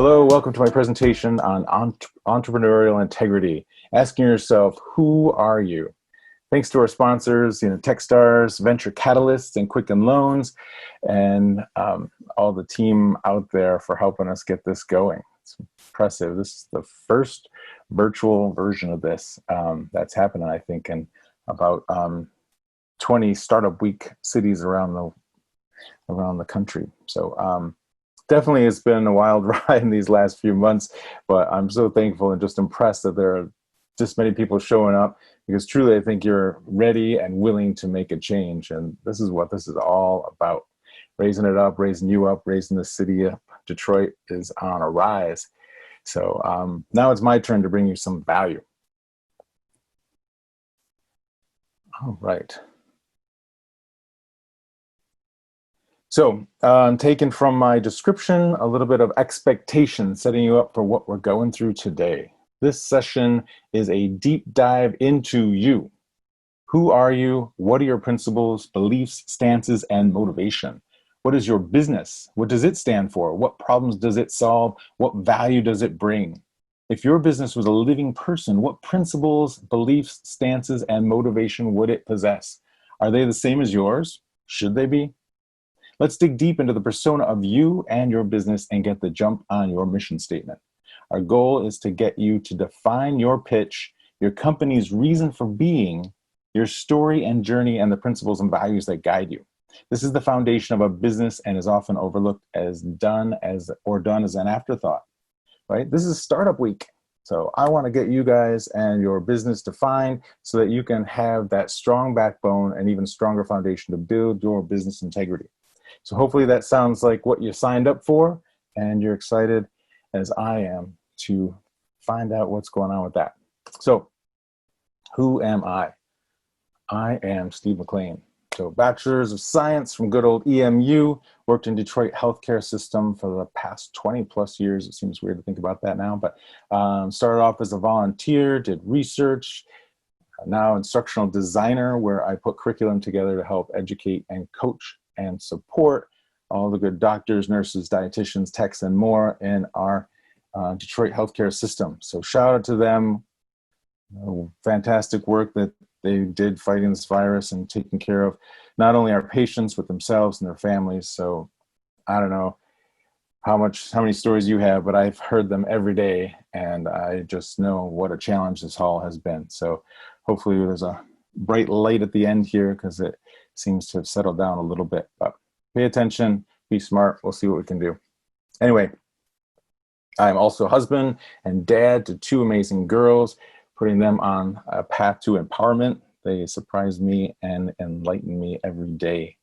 Hello, welcome to my presentation on entrepreneurial integrity. Asking yourself, who are you? Thanks to our sponsors, Techstars, Venture Catalysts, and Quicken Loans, and all the team out there for helping us get this going. It's impressive. This is the first virtual version of this that's happening, I think, in about 20 Startup Week cities around the country. So definitely it's been a wild ride in these last few months, but I'm so thankful and just impressed that there are this many people showing up, because truly I think you're ready and willing to make a change. And this is what this is all about. Raising it up, raising you up, raising the city up. Detroit is on a rise. So now it's my turn to bring you some value. All right. So taken from my description, a little bit of expectation, setting you up for what we're going through today. This session is a deep dive into you. Who are you? What are your principles, beliefs, stances, and motivation? What is your business? What does it stand for? What problems does it solve? What value does it bring? If your business was a living person, what principles, beliefs, stances, and motivation would it possess? Are they the same as yours? Should they be? Let's dig deep into the persona of you and your business and get the jump on your mission statement. Our goal is to get you to define your pitch, your company's reason for being, your story and journey, and the principles and values that guide you. This is the foundation of a business and is often overlooked as done as an afterthought, right? This is Startup Week. So I want to get you guys and your business defined so that you can have that strong backbone and even stronger foundation to build your business integrity. So hopefully that sounds like what you signed up for, and you're excited as I am to find out what's going on with that. So who am I? I am Steve McLean. So Bachelor's of Science from good old EMU, worked in Detroit healthcare system for the past 20 plus years. It seems weird to think about that now, but started off as a volunteer, did research, now instructional designer, where I put curriculum together to help educate and coach and support all the good doctors, nurses, dietitians, techs, and more in our Detroit healthcare system. So shout out to them. Fantastic work that they did fighting this virus and taking care of not only our patients, but themselves and their families. So I don't know how many stories you have, but I've heard them every day, and I just know what a challenge this haul has been. So hopefully there's a bright light at the end here, because it seems to have settled down a little bit. But pay attention, be smart, we'll see what we can do. Anyway, I'm also husband and dad to two amazing girls, putting them on a path to empowerment. They surprise me and enlighten me every day.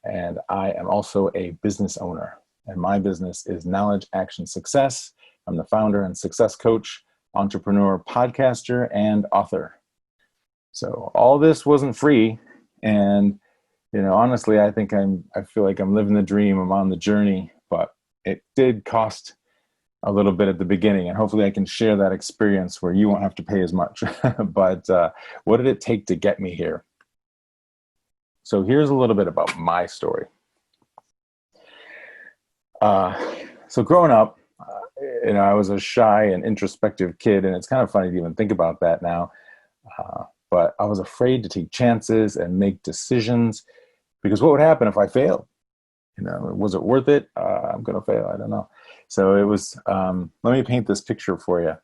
And I am also a business owner, and my business is Knowledge, Action, Success. I'm the founder and success coach, entrepreneur, podcaster, and author. So all this wasn't free. And, honestly, I feel like I'm living the dream. I'm on the journey, but it did cost a little bit at the beginning, and hopefully I can share that experience where you won't have to pay as much. But what did it take to get me here? So here's a little bit about my story. So growing up, I was a shy and introspective kid, and it's kind of funny to even think about that now. But I was afraid to take chances and make decisions, because what would happen if I failed? Was it worth it? I'm going to fail. I don't know. So it was, let me paint this picture for you.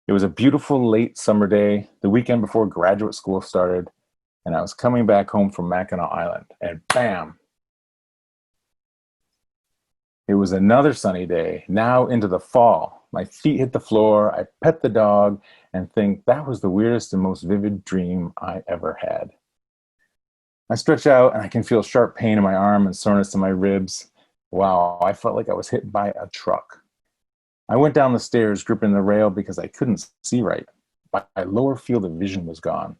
It was a beautiful late summer day, the weekend before graduate school started, and I was coming back home from Mackinac Island, and bam! It was another sunny day, now into the fall. My feet hit the floor, I pet the dog, and think that was the weirdest and most vivid dream I ever had. I stretch out and I can feel sharp pain in my arm and soreness in my ribs. Wow, I felt like I was hit by a truck. I went down the stairs, gripping the rail because I couldn't see right. My lower field of vision was gone.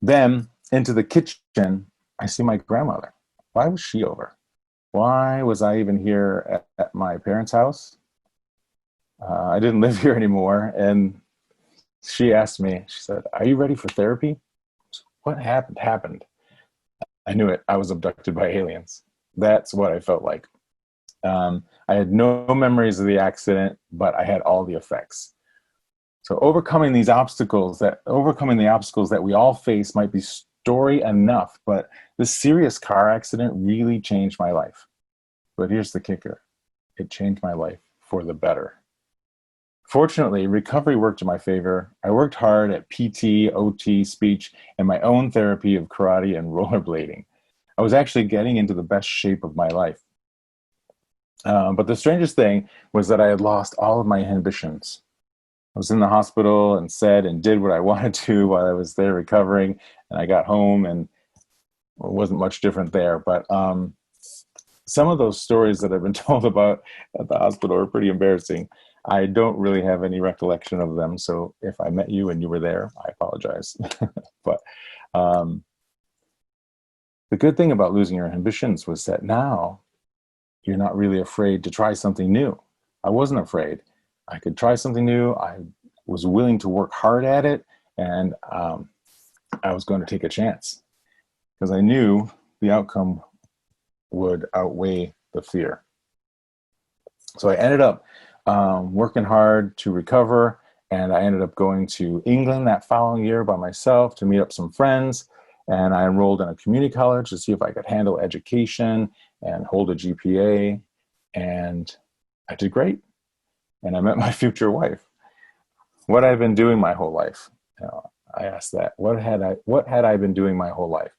Then, into the kitchen, I see my grandmother. Why was she over? Why was I even here at my parents' house? I didn't live here anymore. And she asked me, she said, "Are you ready for therapy?" What happened? I knew it. I was abducted by aliens. That's what I felt like. I had no memories of the accident, but I had all the effects. So overcoming the obstacles that we all face might be story enough, but this serious car accident really changed my life. But here's the kicker. It changed my life for the better. Fortunately, recovery worked in my favor. I worked hard at PT, OT, speech, and my own therapy of karate and rollerblading. I was actually getting into the best shape of my life. But the strangest thing was that I had lost all of my inhibitions. I was in the hospital and said and did what I wanted to while I was there recovering. And I got home and it wasn't much different there. But some of those stories that I've been told about at the hospital are pretty embarrassing. I don't really have any recollection of them. So if I met you and you were there, I apologize. But the good thing about losing your inhibitions was that now you're not really afraid to try something new. I wasn't afraid. I could try something new. I was willing to work hard at it, and I was going to take a chance because I knew the outcome would outweigh the fear. So I ended up working hard to recover, and I ended up going to England that following year by myself to meet up some friends, and I enrolled in a community college to see if I could handle education and hold a GPA, and I did great. And I met my future wife. What had I been doing my whole life? I asked that. What had I been doing my whole life?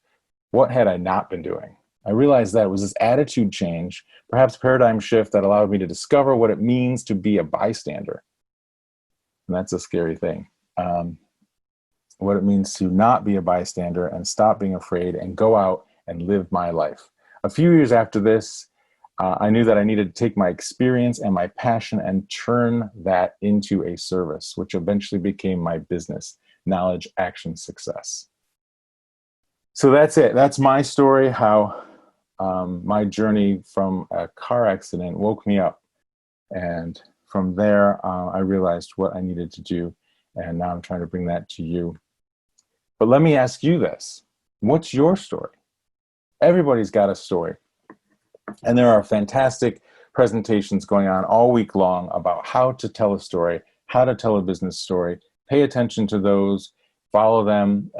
What had I not been doing? I realized that it was this attitude change, perhaps paradigm shift, that allowed me to discover what it means to be a bystander. And that's a scary thing. What it means to not be a bystander and stop being afraid and go out and live my life. A few years after this, I knew that I needed to take my experience and my passion and turn that into a service, which eventually became my business, Knowledge, Action, Success. So that's it. That's my story, how my journey from a car accident woke me up. And from there, I realized what I needed to do. And now I'm trying to bring that to you. But let me ask you this. What's your story? Everybody's got a story. And there are fantastic presentations going on all week long about how to tell a story, how to tell a business story. Pay attention to those, follow them.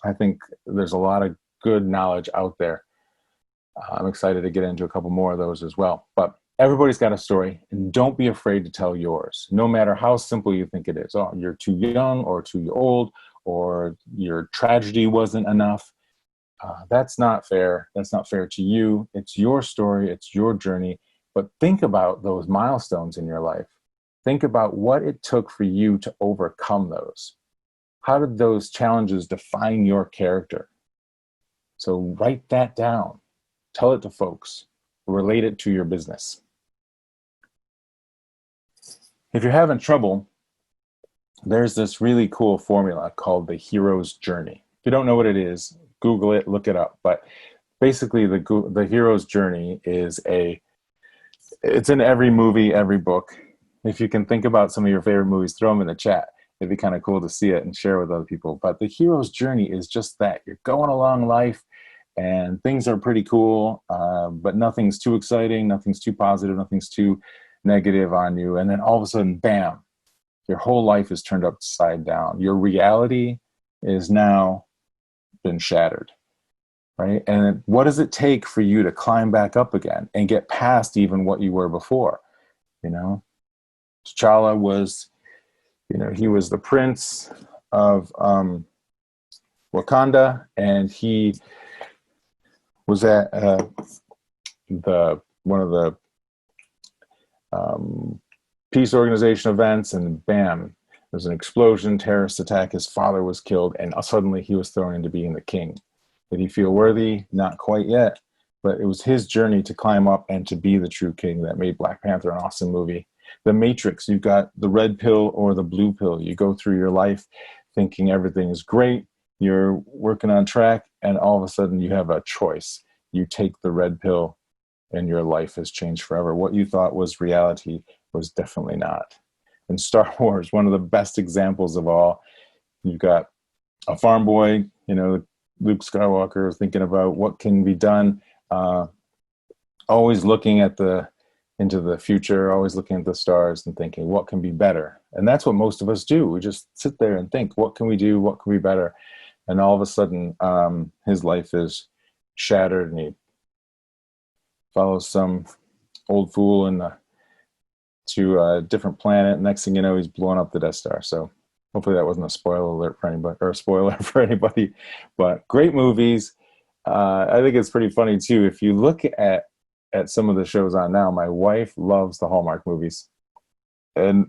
I think there's a lot of good knowledge out there. I'm excited to get into a couple more of those as well. But everybody's got a story, and don't be afraid to tell yours, no matter how simple you think it is. Oh, you're too young or too old, or your tragedy wasn't enough. That's not fair. That's not fair to you. It's your story. It's your journey. But think about those milestones in your life. Think about what it took for you to overcome those. How did those challenges define your character? So write that down. Tell it to folks. Relate it to your business. If you're having trouble, there's this really cool formula called the hero's journey. If you don't know what it is, Google it, look it up. But basically, the hero's journey is it's in every movie, every book. If you can think about some of your favorite movies, throw them in the chat. It'd be kind of cool to see it and share with other people. But the hero's journey is just that. You're going along life, and things are pretty cool, but nothing's too exciting, nothing's too positive, nothing's too negative on you. And then all of a sudden, bam, your whole life is turned upside down. Your reality is now been shattered, right? And what does it take for you to climb back up again and get past even what you were before? T'Challa was, he was the prince of Wakanda, and he was at one of the peace organization events, and bam, there's an explosion, terrorist attack, his father was killed, and suddenly he was thrown into being the king. Did he feel worthy? Not quite yet, but it was his journey to climb up and to be the true king that made Black Panther an awesome movie. The Matrix, you've got the red pill or the blue pill. You go through your life thinking everything is great, you're working on track, and all of a sudden you have a choice. You take the red pill and your life has changed forever. What you thought was reality was definitely not. In Star Wars, one of the best examples of all, you've got a farm boy, Luke Skywalker, thinking about what can be done, always looking at the into the future, always looking at the stars and thinking, what can be better? And that's what most of us do. We just sit there and think, what can we do? What can be better? And all of a sudden, his life is shattered, and he follows some old fool to a different planet. Next thing you know, he's blowing up the Death Star. So hopefully that wasn't a spoiler alert for anybody, or a spoiler for anybody. But great movies. I think it's pretty funny too. If you look at some of the shows on now, my wife loves the Hallmark movies, and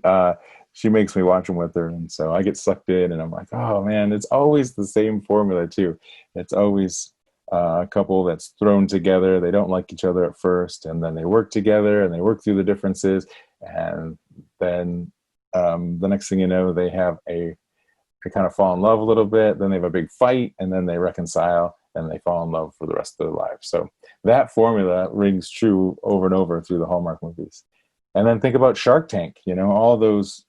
she makes me watch them with her, and so I get sucked in, and I'm like, oh man, it's always the same formula too. It's always a couple that's thrown together. They don't like each other at first, and then they work together, and they work through the differences, and then the next thing you know, they kind of fall in love a little bit. Then they have a big fight, and then they reconcile, and they fall in love for the rest of their lives. So that formula rings true over and over through the Hallmark movies. And then think about Shark Tank. All those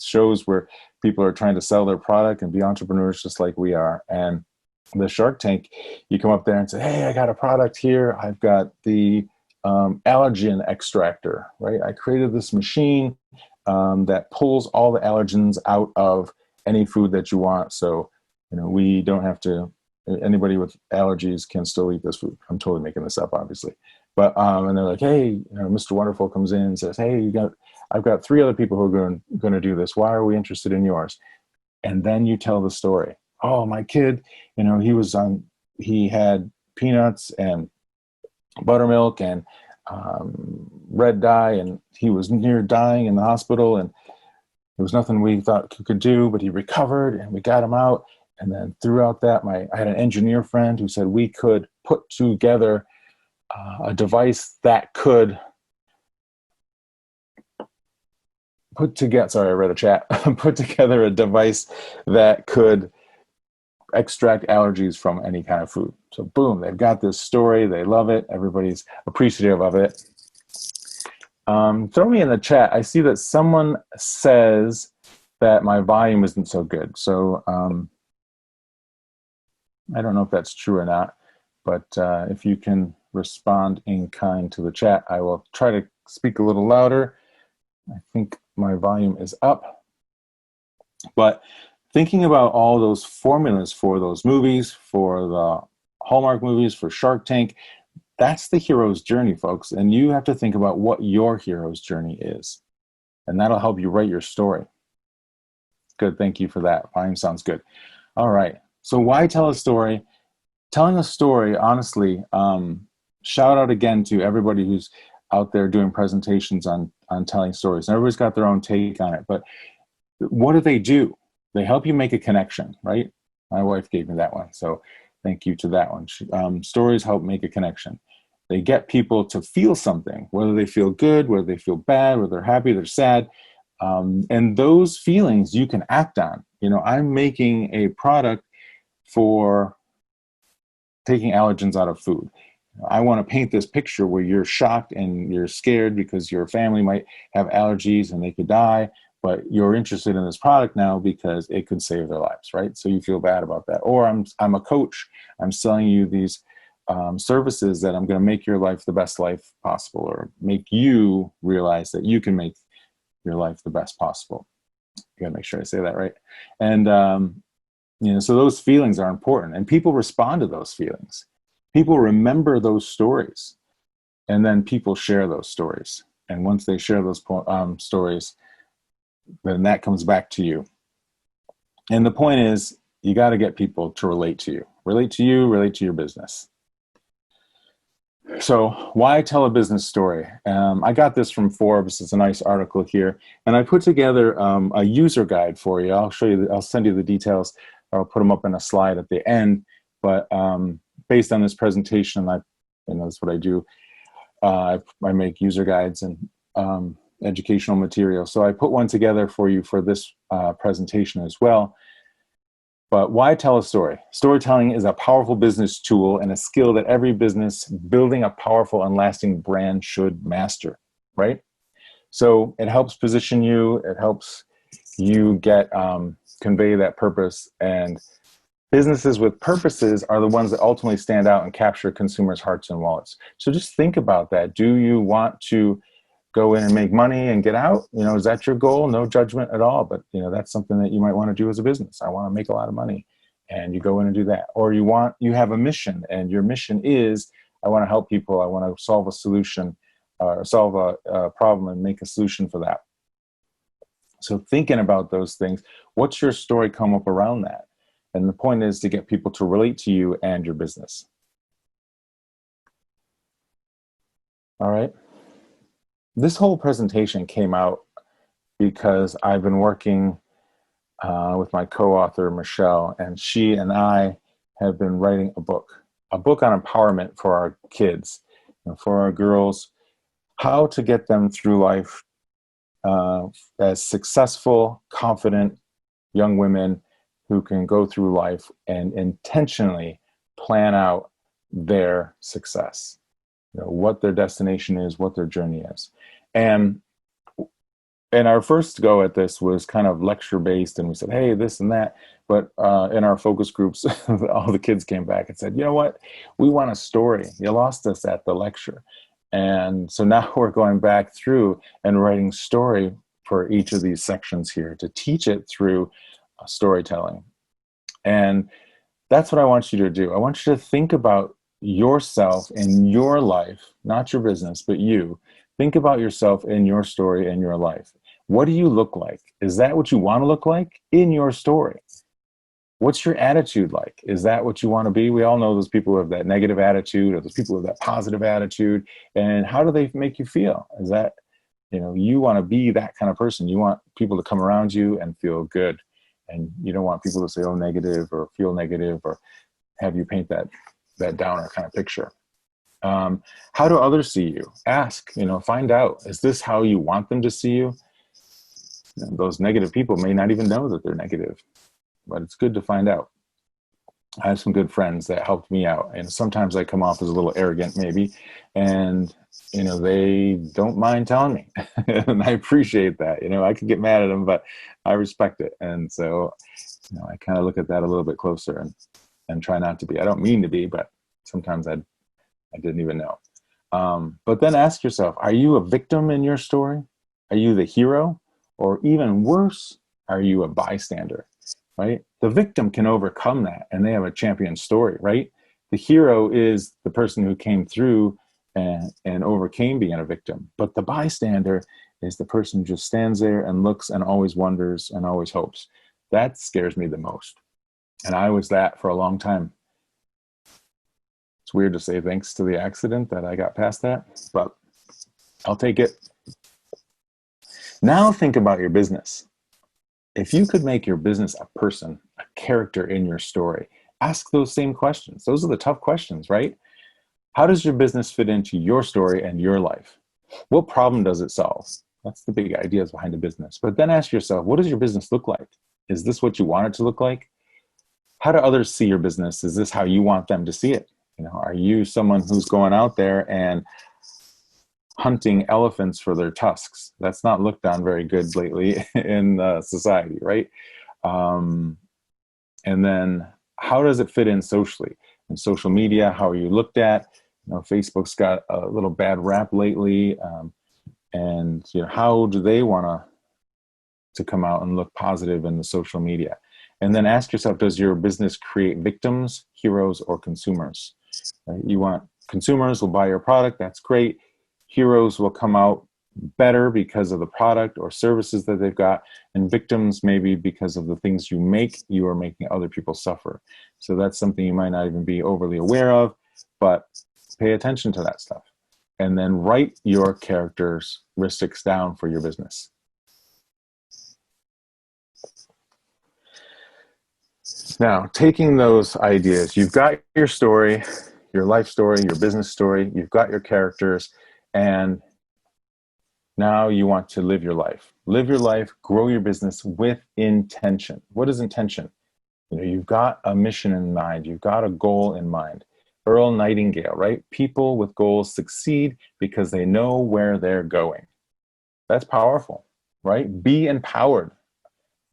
shows where people are trying to sell their product and be entrepreneurs just like we are. And the Shark Tank, you come up there and say, hey, I got a product here. I've got the allergen extractor, right? I created this machine that pulls all the allergens out of any food that you want. So, we don't have to, anybody with allergies can still eat this food. I'm totally making this up, obviously. But, and they're like, hey, Mr. Wonderful comes in and says, hey, I've got 3 other people who are going to do this. Why are we interested in yours? And then you tell the story. Oh, my kid, he had peanuts and buttermilk and red dye, and he was near dying in the hospital, and there was nothing we thought he could do, but he recovered, and we got him out. And then throughout that, I had an engineer friend who said we could put together a device that could put together a device that could extract allergies from any kind of food. So boom, they've got this story. They love it. Everybody's appreciative of it. Throw me in the chat. I see that someone says that my volume isn't so good. So I don't know if that's true or not, but if you can respond in kind to the chat, I will try to speak a little louder. I think my volume is up. But thinking about all those formulas for those movies, for the Hallmark movies, for Shark Tank, that's the hero's journey, folks. And you have to think about what your hero's journey is. And that'll help you write your story. Good, thank you for that. Volume sounds good. All right, so why tell a story? Telling a story, honestly, shout out again to everybody who's out there doing presentations on telling stories. And everybody's got their own take on it, but what do? They help you make a connection, right? My wife gave me that one, so thank you to that one. Stories help make a connection. They get people to feel something, whether they feel good, whether they feel bad, whether they're happy, they're sad. And those feelings you can act on. I'm making a product for taking allergens out of food. I want to paint this picture where you're shocked and you're scared because your family might have allergies and they could die, but you're interested in this product now because it could save their lives, right? So you feel bad about that. Or I'm a coach. I'm selling you these services that I'm going to make your life the best life possible, or make you realize that you can make your life the best possible. I got to make sure I say that right. And so those feelings are important, and people respond to those feelings. People remember those stories, and then people share those stories. And once they share those stories, then that comes back to you. And the point is, you got to get people to relate to you, relate to your business. So why tell a business story? I got this from Forbes. It's a nice article here. And I put together a user guide for you. I'll send you the details. I'll put them up in a slide at the end. But based on this presentation, that's what I do. I make user guides and educational material. So I put one together for you for this presentation as well. But why tell a story? Storytelling is a powerful business tool and a skill that every business building a powerful and lasting brand should master, right? So it helps position you. It helps you convey that purpose and Businesses with purposes are the ones that ultimately stand out and capture consumers' hearts and wallets. So just think about that. Do you want to go in and make money and get out? Is that your goal? No judgment at all, but that's something that you might want to do as a business. I want to make a lot of money, and you go in and do that. Or you have a mission, and your mission is, I want to help people. I want to solve a solution, solve a problem and make a solution for that. So thinking about those things, what's your story come up around that? And the point is to get people to relate to you and your business. All right. This whole presentation came out because I've been working with my co-author, Michelle, and she and I have been writing a book on empowerment for our kids, for our girls, how to get them through life as successful, confident young women who can go through life and intentionally plan out their success, what their destination is, what their journey is. And our first go at this was kind of lecture based, and we said, hey, this and that. But in our focus groups, all the kids came back and said, you know what, we want a story. You lost us at the lecture. And so now we're going back through and writing story for each of these sections here to teach it through storytelling. And that's what I want you to do. I want you to think about yourself and your life, not your business, but you. Think about yourself and your story and your life. What do you look like? Is that what you want to look like in your story? What's your attitude like? Is that what you want to be? We all know those people who have that negative attitude, or those people who have that positive attitude. And how do they make you feel? Is that, you want to be that kind of person. You want people to come around you and feel good. And you don't want people to say, oh, negative, or feel negative, or have you paint that downer kind of picture. How do others see you? Ask, find out, is this how you want them to see you? Those negative people may not even know that they're negative, but it's good to find out. I have some good friends that helped me out, and sometimes I come off as a little arrogant maybe, and they don't mind telling me and I appreciate that. I could get mad at them, but I respect it. And so I kind of look at that a little bit closer and try not to be. I don't mean to be, but sometimes I didn't even know. But then ask yourself, are you a victim in your story? Are you the hero? Or even worse, are you a bystander? Right? The victim can overcome that, and they have a champion story, right? The hero is the person who came through and overcame being a victim. But the bystander is the person who just stands there and looks and always wonders and always hopes. That scares me the most. And I was that for a long time. It's weird to say thanks to the accident that I got past that, but I'll take it. Now think about your business. If you could make your business a person, a character in your story, ask those same questions. Those are the tough questions, right? How does your business fit into your story and your life? What problem does it solve? That's the big ideas behind a business. But then ask yourself, what does your business look like? Is this what you want it to look like? How do others see your business? Is this how you want them to see it? Are you someone who's going out there and hunting elephants for their tusks? That's not looked on very good lately in society, right? And then how does it fit in socially? In social media, how are you looked at? Facebook's got a little bad rap lately. And how do they want to come out and look positive in the social media? And then ask yourself, does your business create victims, heroes, or consumers? Right? You want consumers will buy your product, that's great. Heroes will come out better because of the product or services that they've got, and victims maybe because of the things you are making other people suffer. So that's something you might not even be overly aware of, but pay attention to that stuff. And then write your characteristics down for your business. Now, taking those ideas, you've got your story, your life story, your business story, you've got your characters, and now you want to live your life. Live your life, grow your business with intention. What is intention? You've got a mission in mind. You've got a goal in mind. Earl Nightingale, right? People with goals succeed because they know where they're going. That's powerful, right? Be empowered.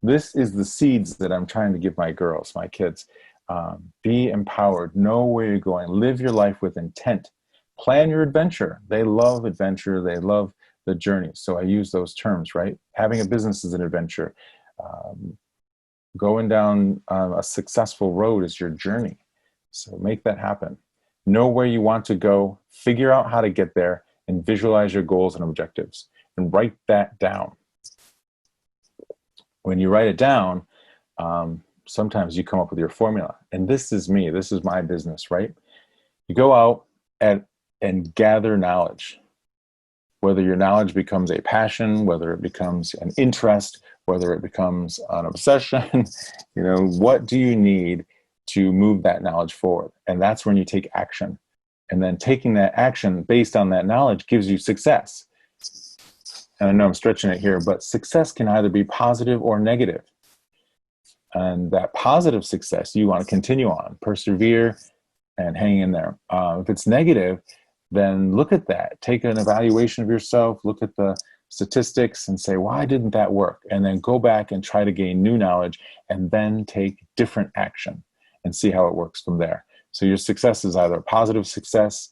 This is the seeds that I'm trying to give my girls, my kids. Be empowered. Know where you're going. Live your life with intent. Plan your adventure. They love adventure. They love the journey. So I use those terms, right? Having a business is an adventure. Going down a successful road is your journey. So make that happen. Know where you want to go. Figure out how to get there and visualize your goals and objectives and write that down. When you write it down, sometimes you come up with your formula. And this is me. This is my business, right? You go out and gather knowledge. Whether your knowledge becomes a passion, whether it becomes an interest, whether it becomes an obsession, what do you need to move that knowledge forward? And that's when you take action. And then taking that action based on that knowledge gives you success. And I know I'm stretching it here, but success can either be positive or negative. And that positive success, you want to continue on, persevere, and hang in there. If it's negative, then look at that. Take an evaluation of yourself, look at the statistics and say, why didn't that work? And then go back and try to gain new knowledge and then take different action and see how it works from there. So your success is either a positive success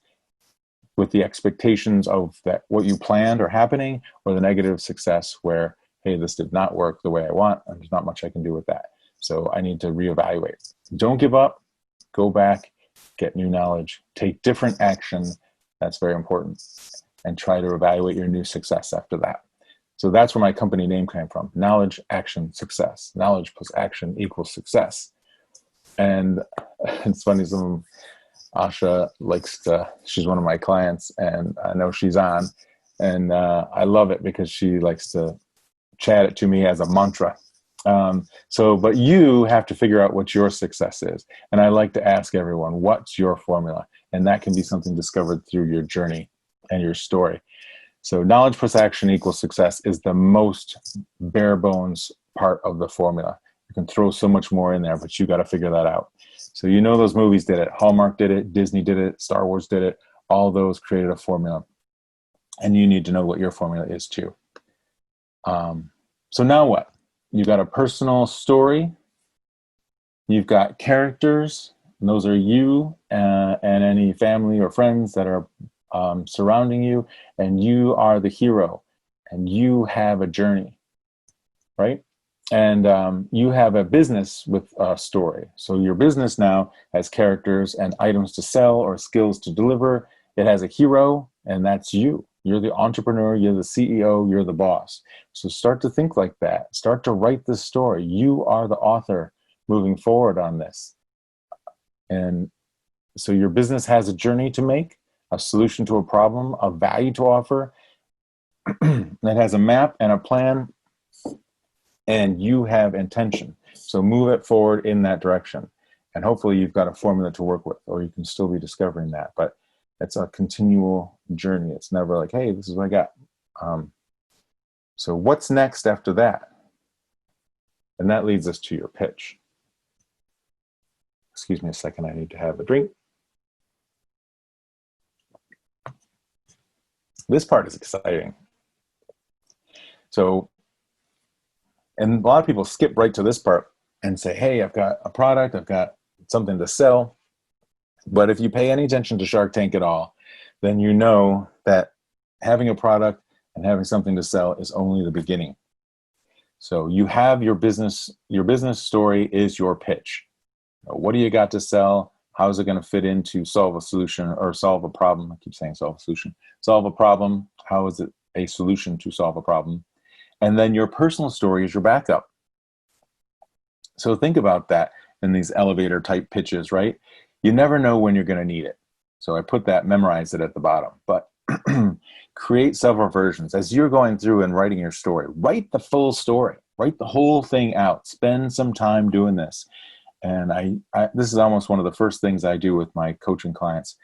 with the expectations of that what you planned are happening, or the negative success where, hey, this did not work the way I want, and there's not much I can do with that. So I need to reevaluate. Don't give up. Go back, get new knowledge, take different action. That's very important. And try to evaluate your new success after that. So that's where my company name came from. Knowledge, action, success. Knowledge plus action equals success. And it's funny, Asha she's one of my clients, and I know she's on. And I love it because she likes to chat it to me as a mantra. But you have to figure out what your success is. And I like to ask everyone, what's your formula? And that can be something discovered through your journey and your story. So knowledge plus action equals success is the most bare bones part of the formula. You can throw so much more in there, but you got to figure that out. So those movies did it. Hallmark did it. Disney did it. Star Wars did it. All those created a formula. And you need to know what your formula is too. So now what? You got a personal story. You've got characters. And those are you and any family or friends that are surrounding you. And you are the hero. And you have a journey, right? And you have a business with a story. So your business now has characters and items to sell or skills to deliver. It has a hero, and that's you. You're the entrepreneur, you're the CEO, you're the boss. So start to think like that. Start to write this story. You are the author moving forward on this. And so your business has a journey to make, a solution to a problem, a value to offer. It has a map and a plan, and you have intention. So move it forward in that direction. And hopefully you've got a formula to work with, or you can still be discovering that. But it's a continual journey. It's never like, hey, this is what I got. So what's next after that? And that leads us to your pitch. Excuse me a second, I need to have a drink. This part is exciting. So, and a lot of people skip right to this part and say, hey, I've got a product, I've got something to sell. But if you pay any attention to Shark Tank at all, then you know that having a product and having something to sell is only the beginning. So you have your business story is your pitch. What do you got to sell? How is it going to fit in to solve a solution or solve a problem? I keep saying solve a solution. Solve a problem. How is it a solution to solve a problem? And then your personal story is your backup. So think about that in these elevator type pitches, right? You never know when you're going to need it. So I put that, memorize it at the bottom. But create several versions. As you're going through and writing your story, write the full story. Write the whole thing out. Spend some time doing this. And this is almost one of the first things I do with my coaching clients.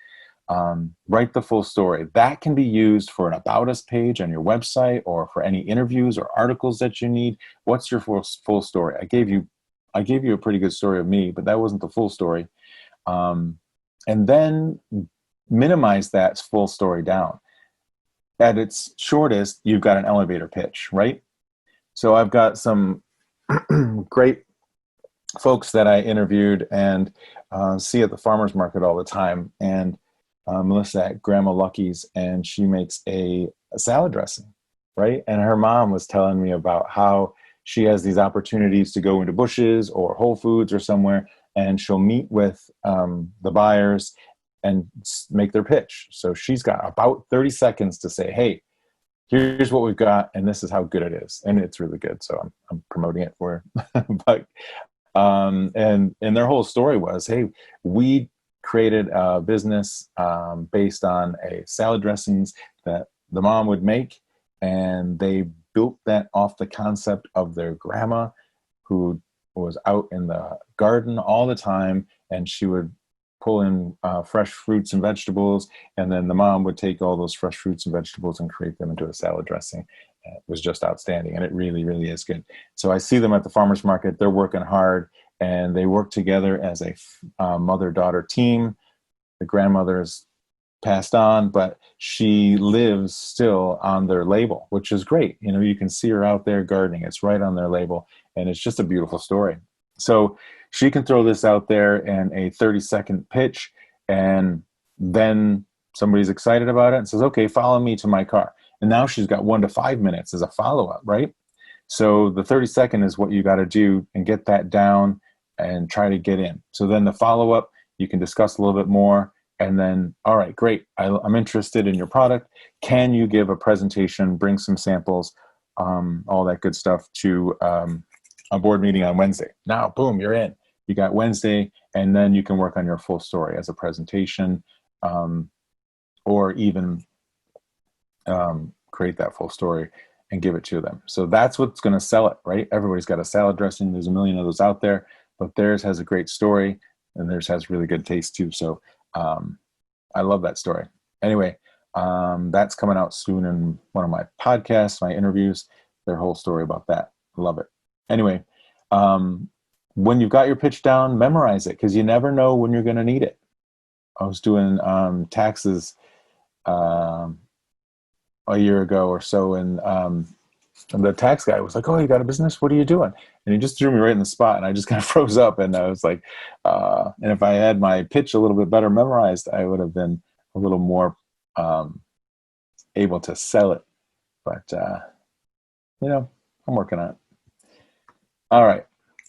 Write the full story. That can be used for an About Us page on your website or for any interviews or articles that you need. What's your full story? I gave you a pretty good story of me, but that wasn't the full story. And then minimize that full story down. At its shortest, you've got an elevator pitch, right? So I've got some great folks that I interviewed and see at the farmer's market all the time. And Melissa at Grandma Lucky's, and she makes a salad dressing, right? And her mom was telling me about how she has these opportunities to go into Bush's or Whole Foods or somewhere, and she'll meet with the buyers and make their pitch. So she's got about 30 seconds to say, hey, here's what we've got, and this is how good it is. And it's really good. So I'm promoting it for her. But and their whole story was, hey, we created a business based on a salad dressings that the mom would make, and they built that off the concept of their grandma, who was out in the garden all the time, and she would pull in fresh fruits and vegetables, and then the mom would take all those fresh fruits and vegetables and create them into a salad dressing. It was just outstanding, and it really, really is good. So I see them at the farmers market. They're working hard, and they work together as a mother-daughter team. The grandmother is passed on, but she lives still on their label, which is great. You know, you can see her out there gardening. It's right on their label, and it's just a beautiful story. So she can throw this out there in a 30-second pitch, and then somebody's excited about it and says, okay, follow me to my car. And now she's got 1 to 5 minutes as a follow-up, right? So the 30-second is what you got to do and get that down and try to get in. So then the follow-up, you can discuss a little bit more, and then, all right, great, I'm interested in your product. Can you give a presentation, bring some samples, all that good stuff to a board meeting on Wednesday? Now, boom, you're in. You got Wednesday, and then you can work on your full story as a presentation, or even create that full story and give it to them. So that's what's going to sell it, right? Everybody's got a salad dressing. There's a million of those out there, but theirs has a great story, and theirs has really good taste too. So I love that story. Anyway, that's coming out soon in one of my podcasts, my interviews, their whole story about that. Love it. Anyway, when you've got your pitch down, memorize it, because you never know when you're going to need it. I was doing taxes a year ago or so, and the tax guy was like, oh, you got a business? What are you doing? And he just threw me right in the spot, and I just kind of froze up, and I was like, and if I had my pitch a little bit better memorized, I would have been a little more able to sell it. But, you know, I'm working on it. All right.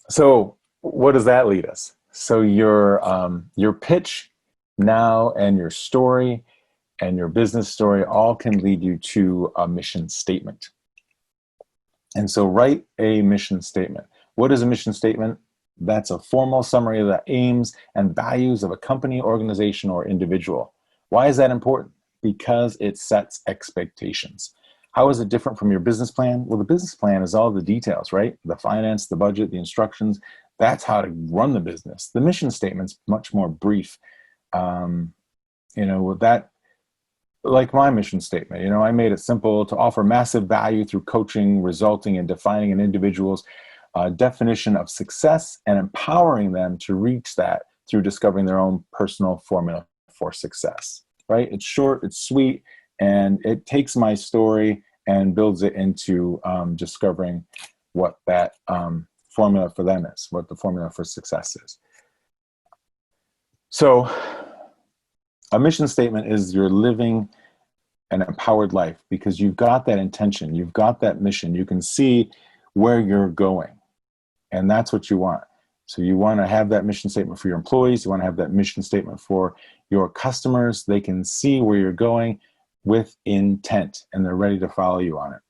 So what does that lead us? So your pitch now and your story and your business story all can lead you to a mission statement. And so write a mission statement. What is a mission statement? That's a formal summary of the aims and values of a company, organization, or individual. Why is that important? Because it sets expectations. How is it different from your business plan? Well, the business plan is all the details, right? The finance, the budget, the instructions. That's how to run the business. The mission statement's much more brief. That, like my mission statement, I made it simple: to offer massive value through coaching, resulting in defining an individual's definition of success and empowering them to reach that through discovering their own personal formula for success, right? It's short, it's sweet, and it takes my story and builds it into discovering what that formula for them is, what the formula for success is. So a mission statement is you're living an empowered life because you've got that intention, you've got that mission, you can see where you're going, and that's what you want. So you want to have that mission statement for your employees, you want to have that mission statement for your customers. They can see where you're going with intent, and they're ready to follow you on it.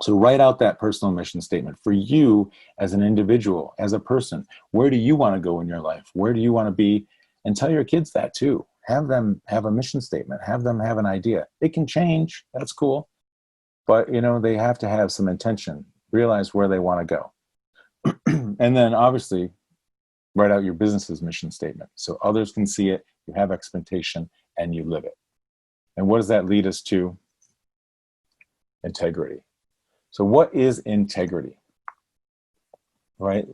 So write out that personal mission statement for you as an individual, as a person. Where do you want to go in your life? Where do you want to be? And tell your kids that too. Have them have a mission statement. Have them have an idea. It can change. That's cool. But, they have to have some intention. Realize where they want to go. And then obviously write out your business's mission statement so others can see it, you have expectation, and you live it. And what does that lead us to? Integrity. So what is integrity? Right?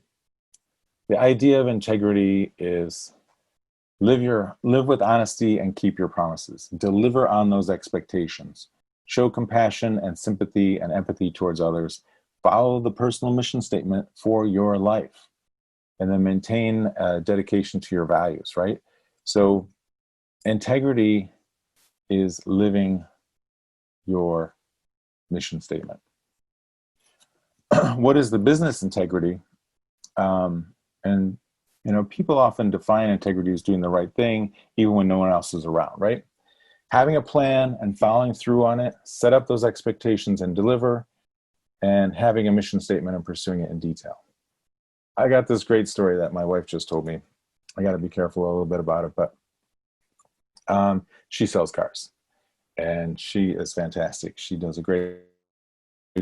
The idea of integrity is live with honesty and keep your promises. Deliver on those expectations. Show compassion and sympathy and empathy towards others. Follow the personal mission statement for your life. and then maintain dedication to your values, right? So integrity is living your mission statement. What is the business integrity? And people often define integrity as doing the right thing, even when no one else is around, right? Having a plan and following through on it, set up those expectations and deliver, and having a mission statement and pursuing it in detail. I got this great story that my wife just told me. I got to be careful a little bit about it, but she sells cars, and she is fantastic. She does a great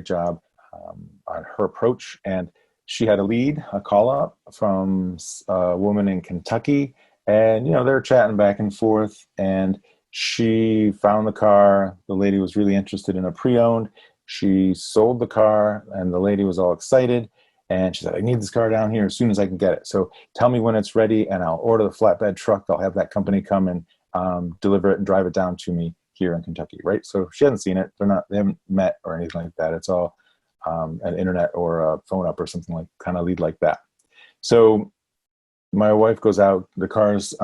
job on her approach, and she had a call up from a woman in Kentucky, and they're chatting back and forth, and she found the car. The lady was really interested in a pre-owned. She sold the car, and the lady was all excited, and she said, I need this car down here as soon as I can get it. So tell me when it's ready, and I'll order the flatbed truck. I'll have that company come and deliver it and drive it down to me here in Kentucky, right? So she hasn't seen it. They haven't met or anything like that. It's all an internet or a phone up or something like kind of lead like that. So my wife goes out, the car's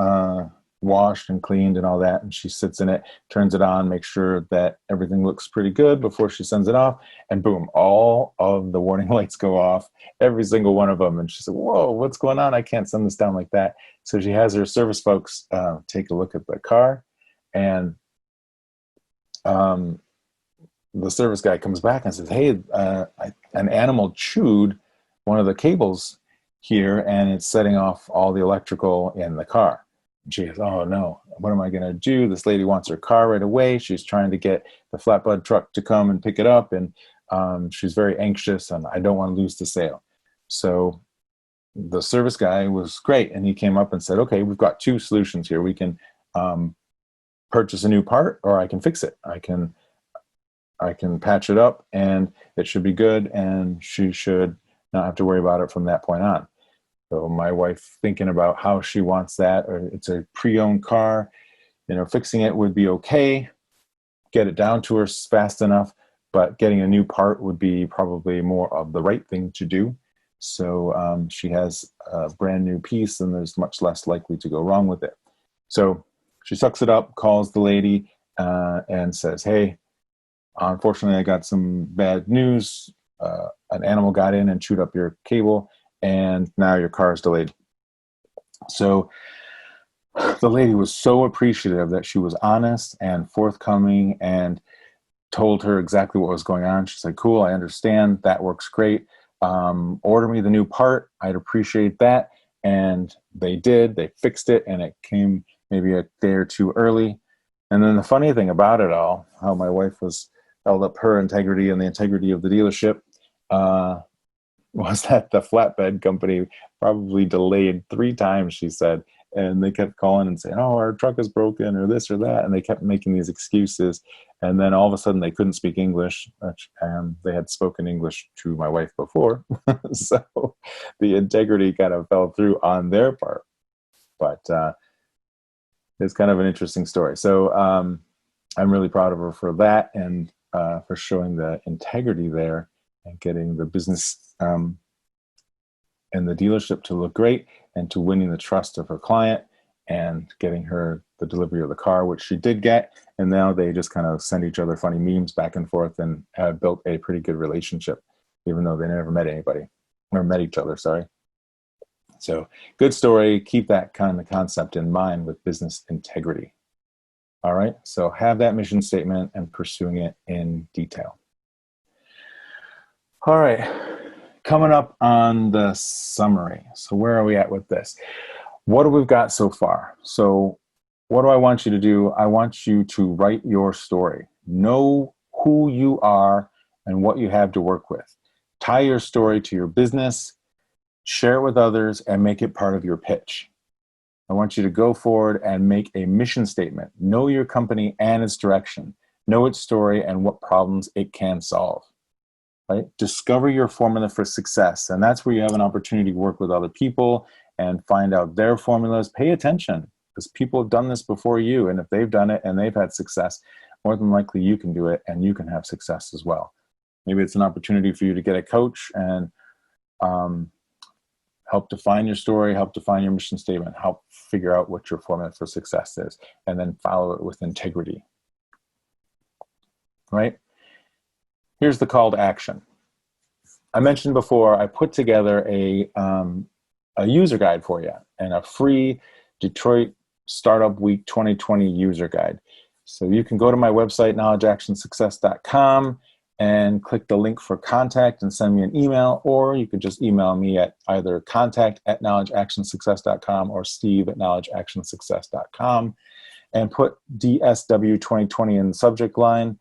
washed and cleaned and all that, and she sits in it, turns it on, makes sure that everything looks pretty good before she sends it off, and boom, all of the warning lights go off, every single one of them. And she said, whoa, what's going on? I can't send this down like that. So she has her service folks take a look at the car, and the service guy comes back and says, hey, an animal chewed one of the cables here, and it's setting off all the electrical in the car. And she goes, oh no, what am I going to do? This lady wants her car right away. She's trying to get the flatbed truck to come and pick it up, and she's very anxious, and I don't want to lose the sale. So the service guy was great, and he came up and said, okay, we've got two solutions here. We can purchase a new part, or I can fix it. I can patch it up, and it should be good, and she should not have to worry about it from that point on. So my wife, thinking about how she wants that, or it's a pre-owned car, fixing it would be okay, get it down to her fast enough, but getting a new part would be probably more of the right thing to do. So she has a brand new piece, and there's much less likely to go wrong with it. So she sucks it up, calls the lady, and says, hey, unfortunately, I got some bad news. An animal got in and chewed up your cable, and now your car is delayed. So the lady was so appreciative that she was honest and forthcoming and told her exactly what was going on. She said, cool, I understand. That works great. Order me the new part. I'd appreciate that. And they did. They fixed it, and it came maybe a day or two early. And then the funny thing about it all, how my wife was held up her integrity and the integrity of the dealership, was that the flatbed company probably delayed 3 times, she said. And they kept calling and saying, oh, our truck is broken, or this or that. And they kept making these excuses. And then all of a sudden they couldn't speak English. And they had spoken English to my wife before. So the integrity kind of fell through on their part. But it's kind of an interesting story. So I'm really proud of her for that, and for showing the integrity there and getting the business and the dealership to look great, and to winning the trust of her client and getting her the delivery of the car, which she did get. And now they just kind of send each other funny memes back and forth, and have built a pretty good relationship, even though they never met anybody, or met each other, sorry. So good story. Keep that kind of concept in mind with business integrity. All right, so have that mission statement and pursuing it in detail. All right, coming up on the summary. So where are we at with this? What have we got so far? So what do I want you to do? I want you to write your story. Know who you are and what you have to work with. Tie your story to your business, share it with others, and make it part of your pitch. I want you to go forward and make a mission statement. Know your company and its direction. Know its story and what problems it can solve. Right? Discover your formula for success. And that's where you have an opportunity to work with other people and find out their formulas. Pay attention, because people have done this before you. And if they've done it and they've had success, more than likely you can do it, and you can have success as well. Maybe it's an opportunity for you to get a coach and help define your story, help define your mission statement, help figure out what your formula for success is, and then follow it with integrity. Right? Here's the call to action. I mentioned before, I put together a user guide for you and a free Detroit Startup Week 2020 user guide. So you can go to my website, knowledgeactionsuccess.com, and click the link for contact and send me an email, or you could just email me at either contact@knowledgeactionsuccess.com or steve@knowledgeactionsuccess.com, and put DSW 2020 in the subject line,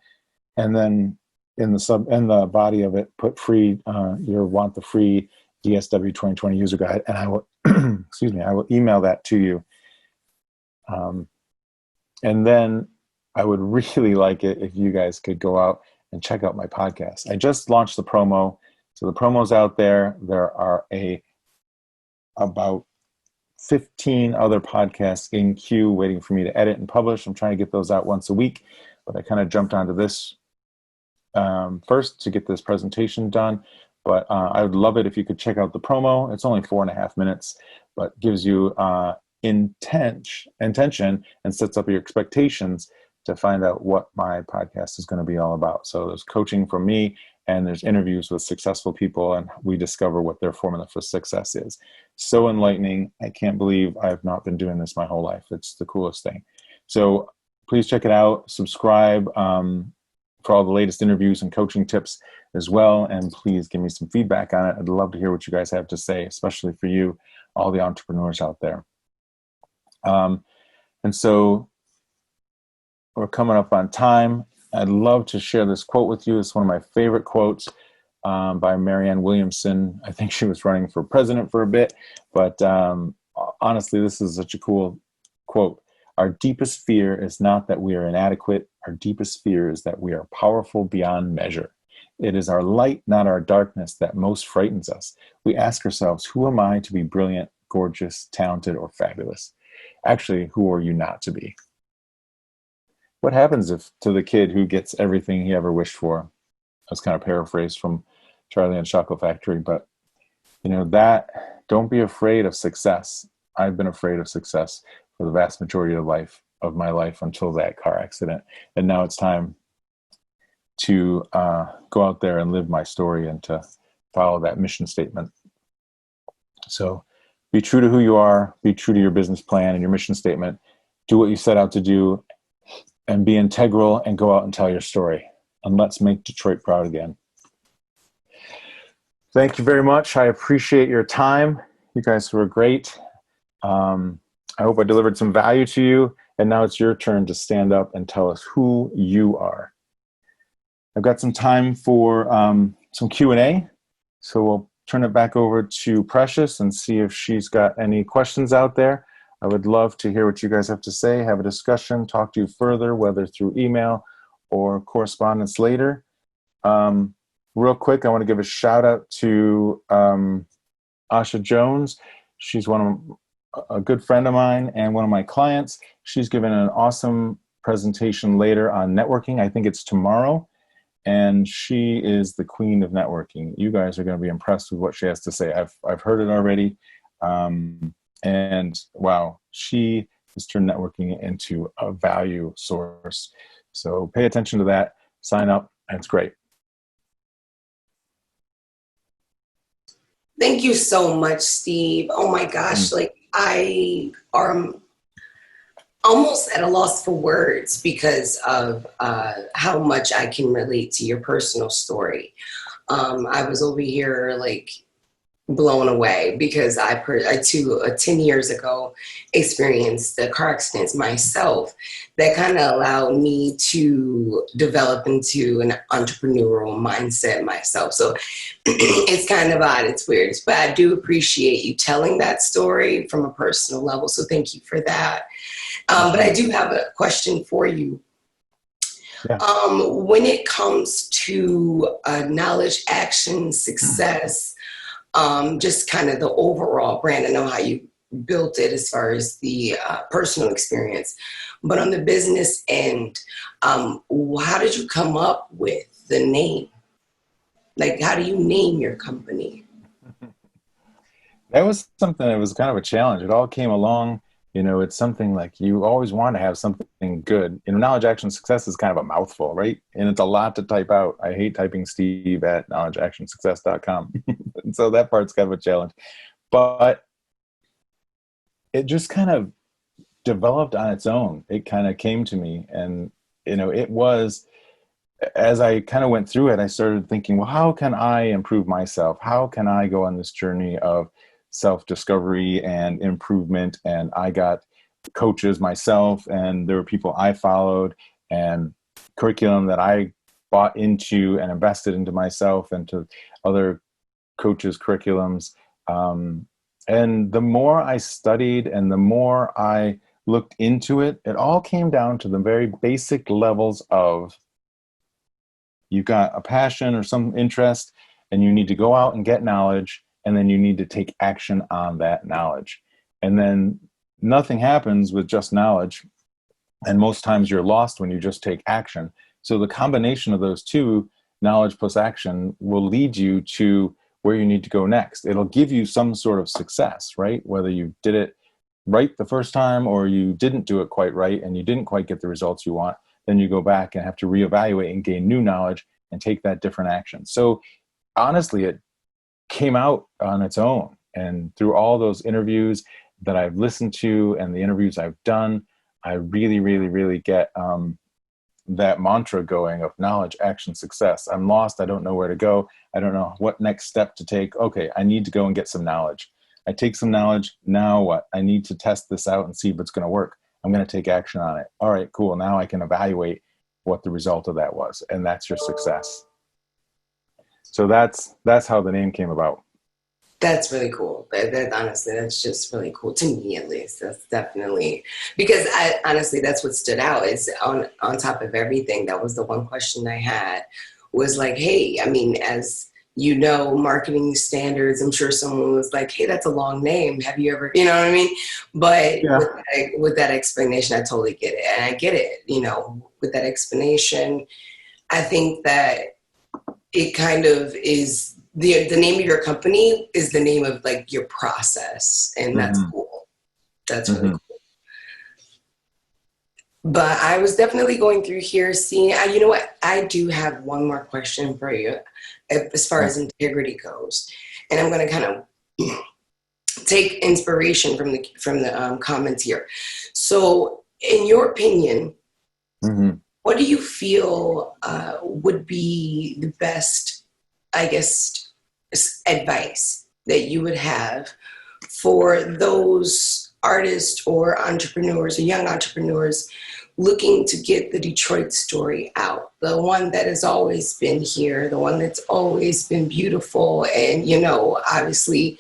and then in the body of it, put free. You'll want the free DSW 2020 user guide, and I will excuse me, I will email that to you. And then I would really like it if you guys could go out and check out my podcast. I just launched the promo, so the promo's out there. There are about 15 other podcasts in queue waiting for me to edit and publish. I'm trying to get those out once a week, but I kind of jumped onto this first to get this presentation done. But I would love it if you could check out the promo. It's only 4.5 minutes, but gives you intention and sets up your expectations to find out what my podcast is going to be all about. So there's coaching from me, and there's interviews with successful people, and we discover what their formula for success is. So enlightening. I can't believe I have not been doing this my whole life. It's the coolest thing. So please check it out. Subscribe for all the latest interviews and coaching tips as well. And please give me some feedback on it. I'd love to hear what you guys have to say, especially for you, all the entrepreneurs out there. And so we're coming up on time. I'd love to share this quote with you. It's one of my favorite quotes by Marianne Williamson. I think she was running for president for a bit, but honestly, this is such a cool quote. Our deepest fear is not that we are inadequate. Our deepest fear is that we are powerful beyond measure. It is our light, not our darkness, that most frightens us. We ask ourselves, who am I to be brilliant, gorgeous, talented, or fabulous? Actually, who are you not to be? What happens if to the kid who gets everything he ever wished for? That's kind of paraphrased from Charlie and the Chocolate Factory, but don't be afraid of success. I've been afraid of success for the vast majority of my life until that car accident. And now it's time to go out there and live my story and to follow that mission statement. So be true to who you are, be true to your business plan and your mission statement, do what you set out to do, and be integral, and go out and tell your story. And let's make Detroit proud again. Thank you very much. I appreciate your time. You guys were great. I hope I delivered some value to you. And now it's your turn to stand up and tell us who you are. I've got some time for some Q&A. So we'll turn it back over to Precious and see if she's got any questions out there. I would love to hear what you guys have to say, have a discussion, talk to you further, whether through email or correspondence later. Real quick, I want to give a shout out to Asha Jones. She's a good friend of mine and one of my clients. She's given an awesome presentation later on networking. I think it's tomorrow. And she is the queen of networking. You guys are going to be impressed with what she has to say. I've heard it already. And wow, she has turned networking into a value source. So pay attention to that, sign up, and it's great. Thank you so much, Steve. Oh my gosh, I am almost at a loss for words because of how much I can relate to your personal story. I was over here blown away because I too 10 years ago experienced the car accidents myself that kind of allowed me to develop into an entrepreneurial mindset myself. So it's kind of odd, it's weird, but I do appreciate you telling that story from a personal level. So thank you for that. But I do have a question for you. Yeah. When it comes to knowledge, action, success, just kind of the overall brand. I know how you built it as far as the personal experience, but on the business end, how did you come up with the name? How do you name your company? that was something that was kind of a challenge. It all came along, it's something like you always want to have something good. Knowledge, action, success is kind of a mouthful, right? And it's a lot to type out. I hate typing Steve at knowledgeactionsuccess.com. And so that part's kind of a challenge. But it just kind of developed on its own. It kind of came to me. And, it was, as I kind of went through it, I started thinking, well, how can I improve myself? How can I go on this journey of self-discovery and improvement? And I got coaches myself, and there were people I followed, and curriculum that I bought into and invested into myself and to other coaches' curriculums. And the more I studied and the more I looked into it, it all came down to the very basic levels of, you've got a passion or some interest, and you need to go out and get knowledge, and then you need to take action on that knowledge. And then nothing happens with just knowledge, and most times you're lost when you just take action. So the combination of those two, knowledge plus action, will lead you to where you need to go next. It'll give you some sort of success, right? Whether you did it right the first time or you didn't do it quite right and you didn't quite get the results you want, then you go back and have to reevaluate and gain new knowledge and take that different action. So honestly, it came out on its own. And through all those interviews that I've listened to and the interviews I've done, I really, really, really get that mantra going of knowledge, action, success. I'm lost. I don't know where to go. I don't know what next step to take. Okay, I need to go and get some knowledge. I take some knowledge. Now what? I need to test this out and see if it's going to work. I'm going to take action on it. All right, cool. Now I can evaluate what the result of that was. And that's your success. So that's how the name came about. That's really cool. That honestly, that's just really cool to me, at least. That's definitely, because honestly, that's what stood out is on top of everything. That was the one question I had was like, hey, I mean, as marketing standards, I'm sure someone was like, hey, that's a long name. Have you ever, you know what I mean? But Yeah. with that explanation, I totally get it. And I get it, with that explanation, I think that it kind of is the name of your company is the name of like your process. And that's cool. That's really cool. But I was definitely going through here seeing, you know what? I do have one more question for you as far as integrity goes. And I'm going to kind of take inspiration from the comments here. So in your opinion, what do you feel would be the best, I guess, advice that you would have for those artists or entrepreneurs or young entrepreneurs looking to get the Detroit story out, the one that has always been here, the one that's always been beautiful, and obviously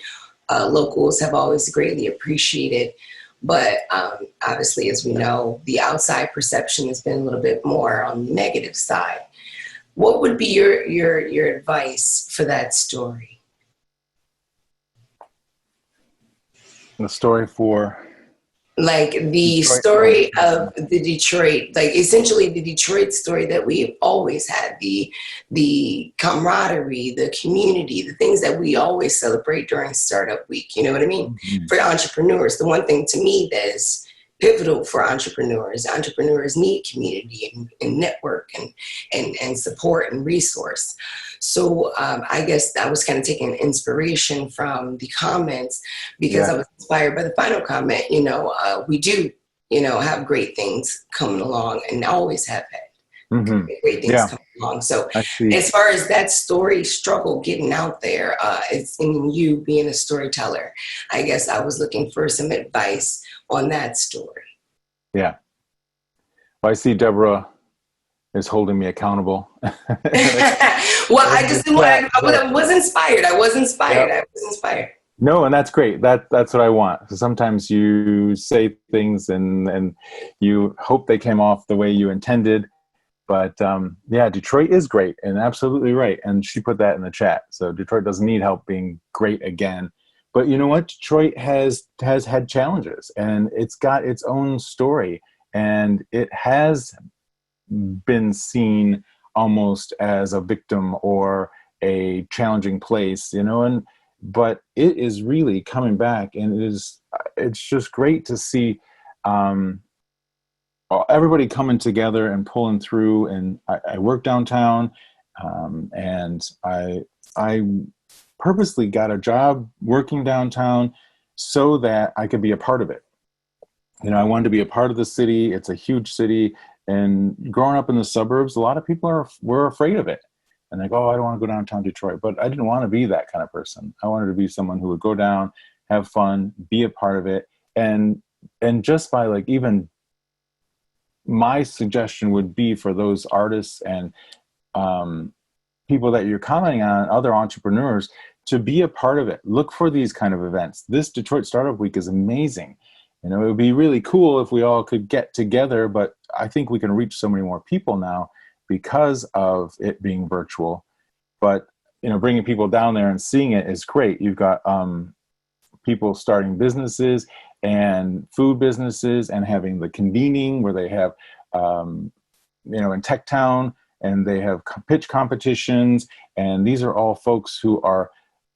locals have always greatly appreciated, but obviously, as we know, the outside perception has been a little bit more on the negative side. What would be your advice for that story? The story for? Like the Detroit. story of the Detroit, like essentially the Detroit story that we've always had, the camaraderie, the community, the things that we always celebrate during Startup Week. You know what I mean? For entrepreneurs, the one thing to me that is pivotal for entrepreneurs need community and network and support and resource. So I guess I was kind of taking inspiration from the comments because I was inspired by the final comment. We do, have great things coming along and always have had great things coming along. So as far as that story struggle getting out there, it's in you being a storyteller. I guess I was looking for some advice on that story. Yeah. Well, I see Deborah is holding me accountable. Well, I was inspired. I was inspired. No, and that's great. That's what I want. So sometimes you say things and you hope they came off the way you intended. But Detroit is great and absolutely right. And she put that in the chat. So Detroit doesn't need help being great again. But you know what? Detroit has had challenges and it's got its own story. And it has been seen almost as a victim or a challenging place, and but it is really coming back, and it's just great to see everybody coming together and pulling through. And I work downtown, and I purposely got a job working downtown so that I could be a part of it. I wanted to be a part of the city. It's a huge city, and growing up in the suburbs, a lot of people were afraid of it. And they go, oh, I don't want to go downtown Detroit. But I didn't want to be that kind of person. I wanted to be someone who would go down, have fun, be a part of it. And just by like, even my suggestion would be for those artists and people that you're commenting on, other entrepreneurs, to be a part of it. Look for these kind of events. This Detroit Startup Week is amazing. It would be really cool if we all could get together, but I think we can reach so many more people now because of it being virtual. But bringing people down there and seeing it is great. You've got people starting businesses and food businesses, and having the convening where they have in Tech Town, and they have pitch competitions, and these are all folks who are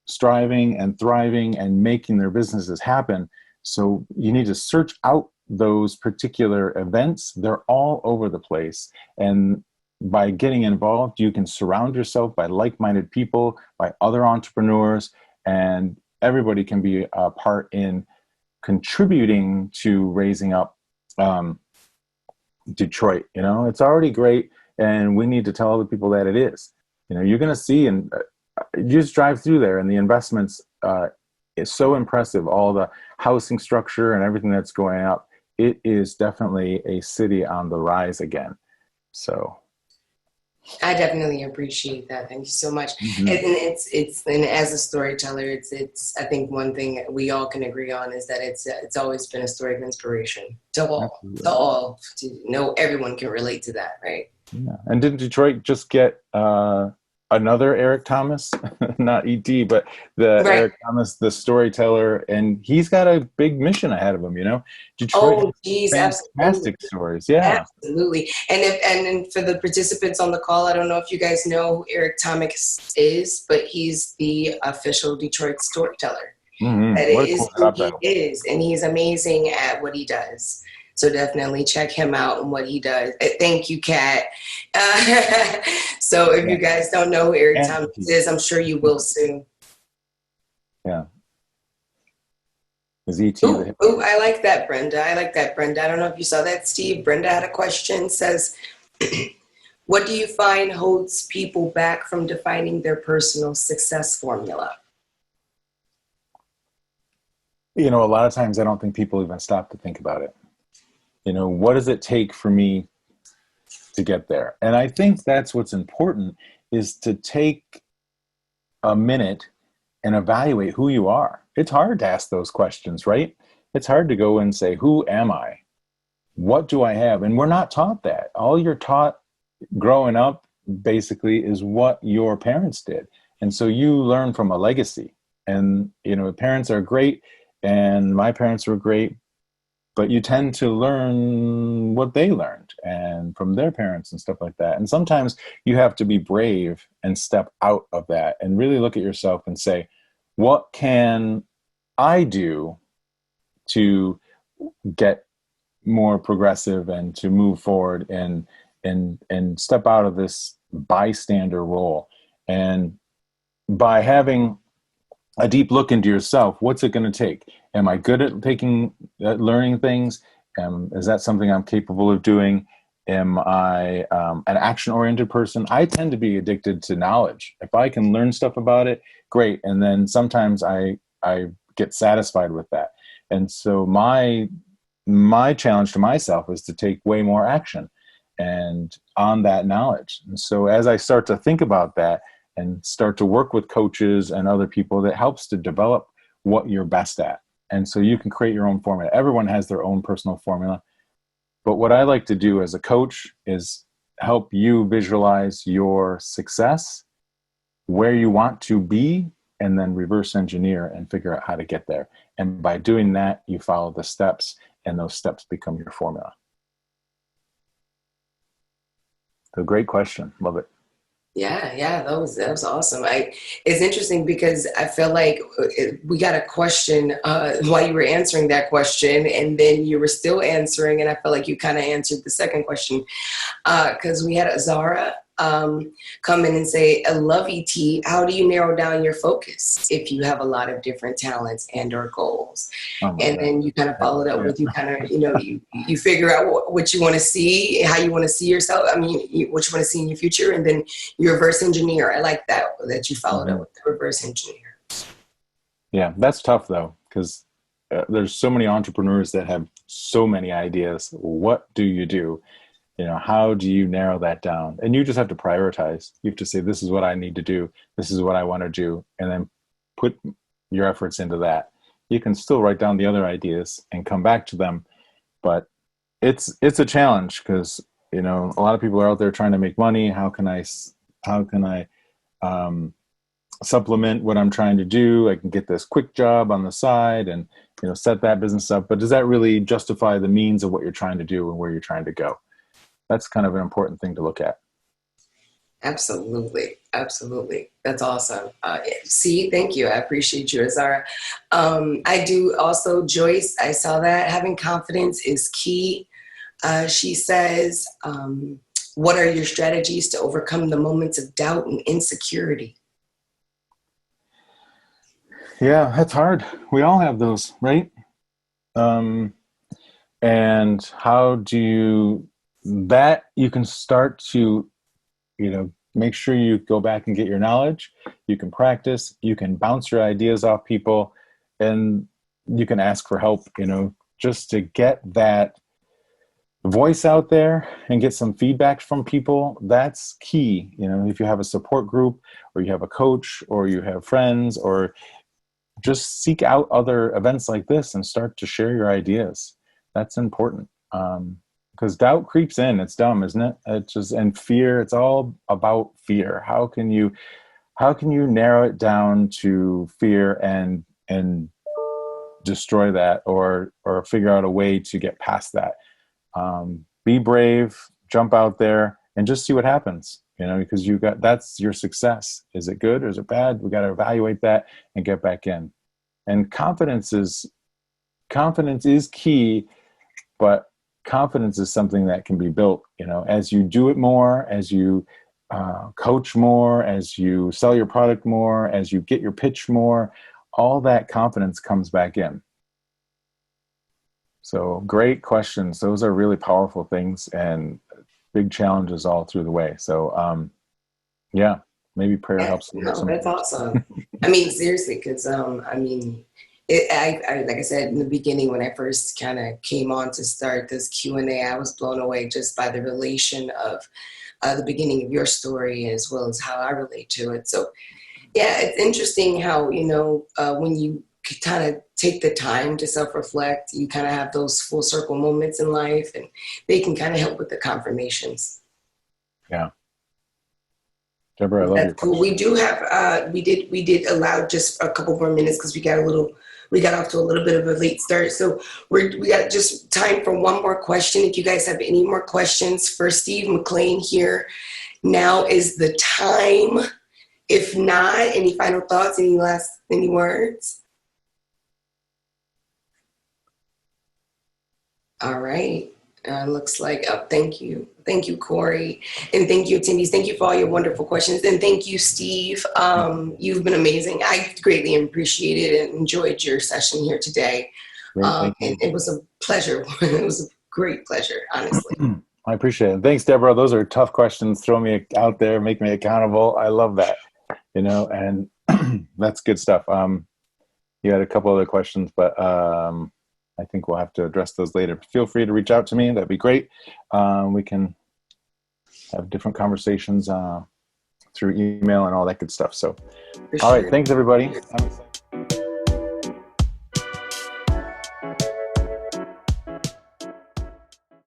striving and thriving and making their businesses happen. So you need to search out those particular events. They're all over the place. And by getting involved, you can surround yourself by like-minded people, by other entrepreneurs, and everybody can be a part in contributing to raising up Detroit. It's already great, and we need to tell other people that it is. You're going to see, and you just drive through there, and the investments is so impressive. All the housing structure and everything that's going up. It is definitely a city on the rise again. So I definitely appreciate that. Thank you so much. Mm-hmm. And as a storyteller, it's I think one thing we all can agree on is that it's always been a story of inspiration to all. Everyone can relate to that, right? Yeah. And didn't Detroit just get another Eric Thomas, not E.T., but the right. Eric Thomas, the storyteller, and he's got a big mission ahead of him. Detroit has fantastic absolutely. Stories. Yeah, absolutely. And for the participants on the call, I don't know if you guys know who Eric Thomas is, but he's the official Detroit storyteller. Mm-hmm. That is who he is, and he's amazing at what he does. So definitely check him out and what he does. Thank you, Kat. So if you guys don't know who Eric Thomas is, I'm sure you will soon. Yeah. Is E.T. Ooh, I like that, Brenda. I don't know if you saw that, Steve. Brenda had a question, says, what do you find holds people back from defining their personal success formula? A lot of times I don't think people even stop to think about it. What does it take for me to get there? And I think that's what's important, is to take a minute and evaluate who you are. It's hard to ask those questions, right? It's hard to go and say, who am I? What do I have? And we're not taught that. All you're taught growing up basically is what your parents did. And so you learn from a legacy. And, parents are great, and my parents were great, but you tend to learn what they learned and from their parents and stuff like that. And sometimes you have to be brave and step out of that and really look at yourself and say, what can I do to get more progressive and to move forward and step out of this bystander role? And by having a deep look into yourself, what's it going to take? Am I good at learning things? Is that something I'm capable of doing? Am I an action-oriented person? I tend to be addicted to knowledge. If I can learn stuff about it, great. And then sometimes I get satisfied with that. And so my challenge to myself is to take way more action and on that knowledge. And so as I start to think about that and start to work with coaches and other people, that helps to develop what you're best at. And so you can create your own formula. Everyone has their own personal formula. But what I like to do as a coach is help you visualize your success, where you want to be, and then reverse engineer and figure out how to get there. And by doing that, you follow the steps, and those steps become your formula. So great question. Love it. Yeah, that was awesome. It's interesting because I feel like we got a question while you were answering that question, and then you were still answering, and I felt like you kind of answered the second question because we had Azara come in and say, I love ET. How do you narrow down your focus if you have a lot of different talents and or goals? Oh my And God. then you kind of followed up Yeah. with, you kind of, you figure out what you want to see, how you want to see yourself. I mean, what you want to see in your future. And then you reverse engineer. I like that you followed up Mhm. with the reverse engineer. Yeah, that's tough though, because there's so many entrepreneurs that have so many ideas. What do you do? How do you narrow that down? And you just have to prioritize. You have to say, this is what I need to do. This is what I want to do. And then put your efforts into that. You can still write down the other ideas and come back to them. But it's a challenge because, a lot of people are out there trying to make money. How can I um, supplement what I'm trying to do? I can get this quick job on the side and, set that business up. But does that really justify the means of what you're trying to do and where you're trying to go? That's kind of an important thing to look at. Absolutely. Absolutely. That's awesome. See, thank you. I appreciate you, Azara. I do also, Joyce, I saw that having confidence is key. She says, what are your strategies to overcome the moments of doubt and insecurity? Yeah, that's hard. We all have those, right? Um, and how do you can start to, make sure you go back and get your knowledge. You can practice, you can bounce your ideas off people, and you can ask for help, just to get that voice out there and get some feedback from people. That's key. If you have a support group or you have a coach or you have friends, or just seek out other events like this and start to share your ideas. That's important. Because doubt creeps in. It's dumb, isn't it? It's just, and fear. It's all about fear. How can you narrow it down to fear and destroy that, or figure out a way to get past that? Be brave, jump out there, and just see what happens. Because that's your success. Is it good or is it bad? We got to evaluate that and get back in. And confidence is key, but confidence is something that can be built. As you do it more, as you coach more, as you sell your product more, as you get your pitch more, all that confidence comes back in. So great questions. Those are really powerful things and big challenges all through the way. So yeah, maybe prayer Yeah, helps no, some that's folks. awesome. I mean, seriously, because I mean, like I said in the beginning when I first kind of came on to start this Q&A, I was blown away just by the relation of the beginning of your story as well as how I relate to it. So yeah, it's interesting how when you kind of take the time to self-reflect, you kind of have those full circle moments in life, and they can kind of help with the confirmations. Yeah. Deborah, I love That's your cool. We question. do have we did allow just a couple more minutes because we got off to a little bit of a late start. So we got just time for one more question. If you guys have any more questions for Steve McLean here, now is the time. If not, any final thoughts, any words? All right. Looks like, thank you. Thank you, Corey. And thank you, attendees. Thank you for all your wonderful questions. And thank you, Steve. You've been amazing. I greatly appreciated and enjoyed your session here today. Great. Thank And you. it was a pleasure. It was a great pleasure, honestly. I appreciate it. Thanks, Deborah. Those are tough questions. Throw me out there, make me accountable. I love that. And that's good stuff. You had a couple other questions, but I think we'll have to address those later. Feel free to reach out to me. That'd be great. We can have different conversations through email and all that good stuff. So, For all right. sure. Thanks, everybody. I'm excited.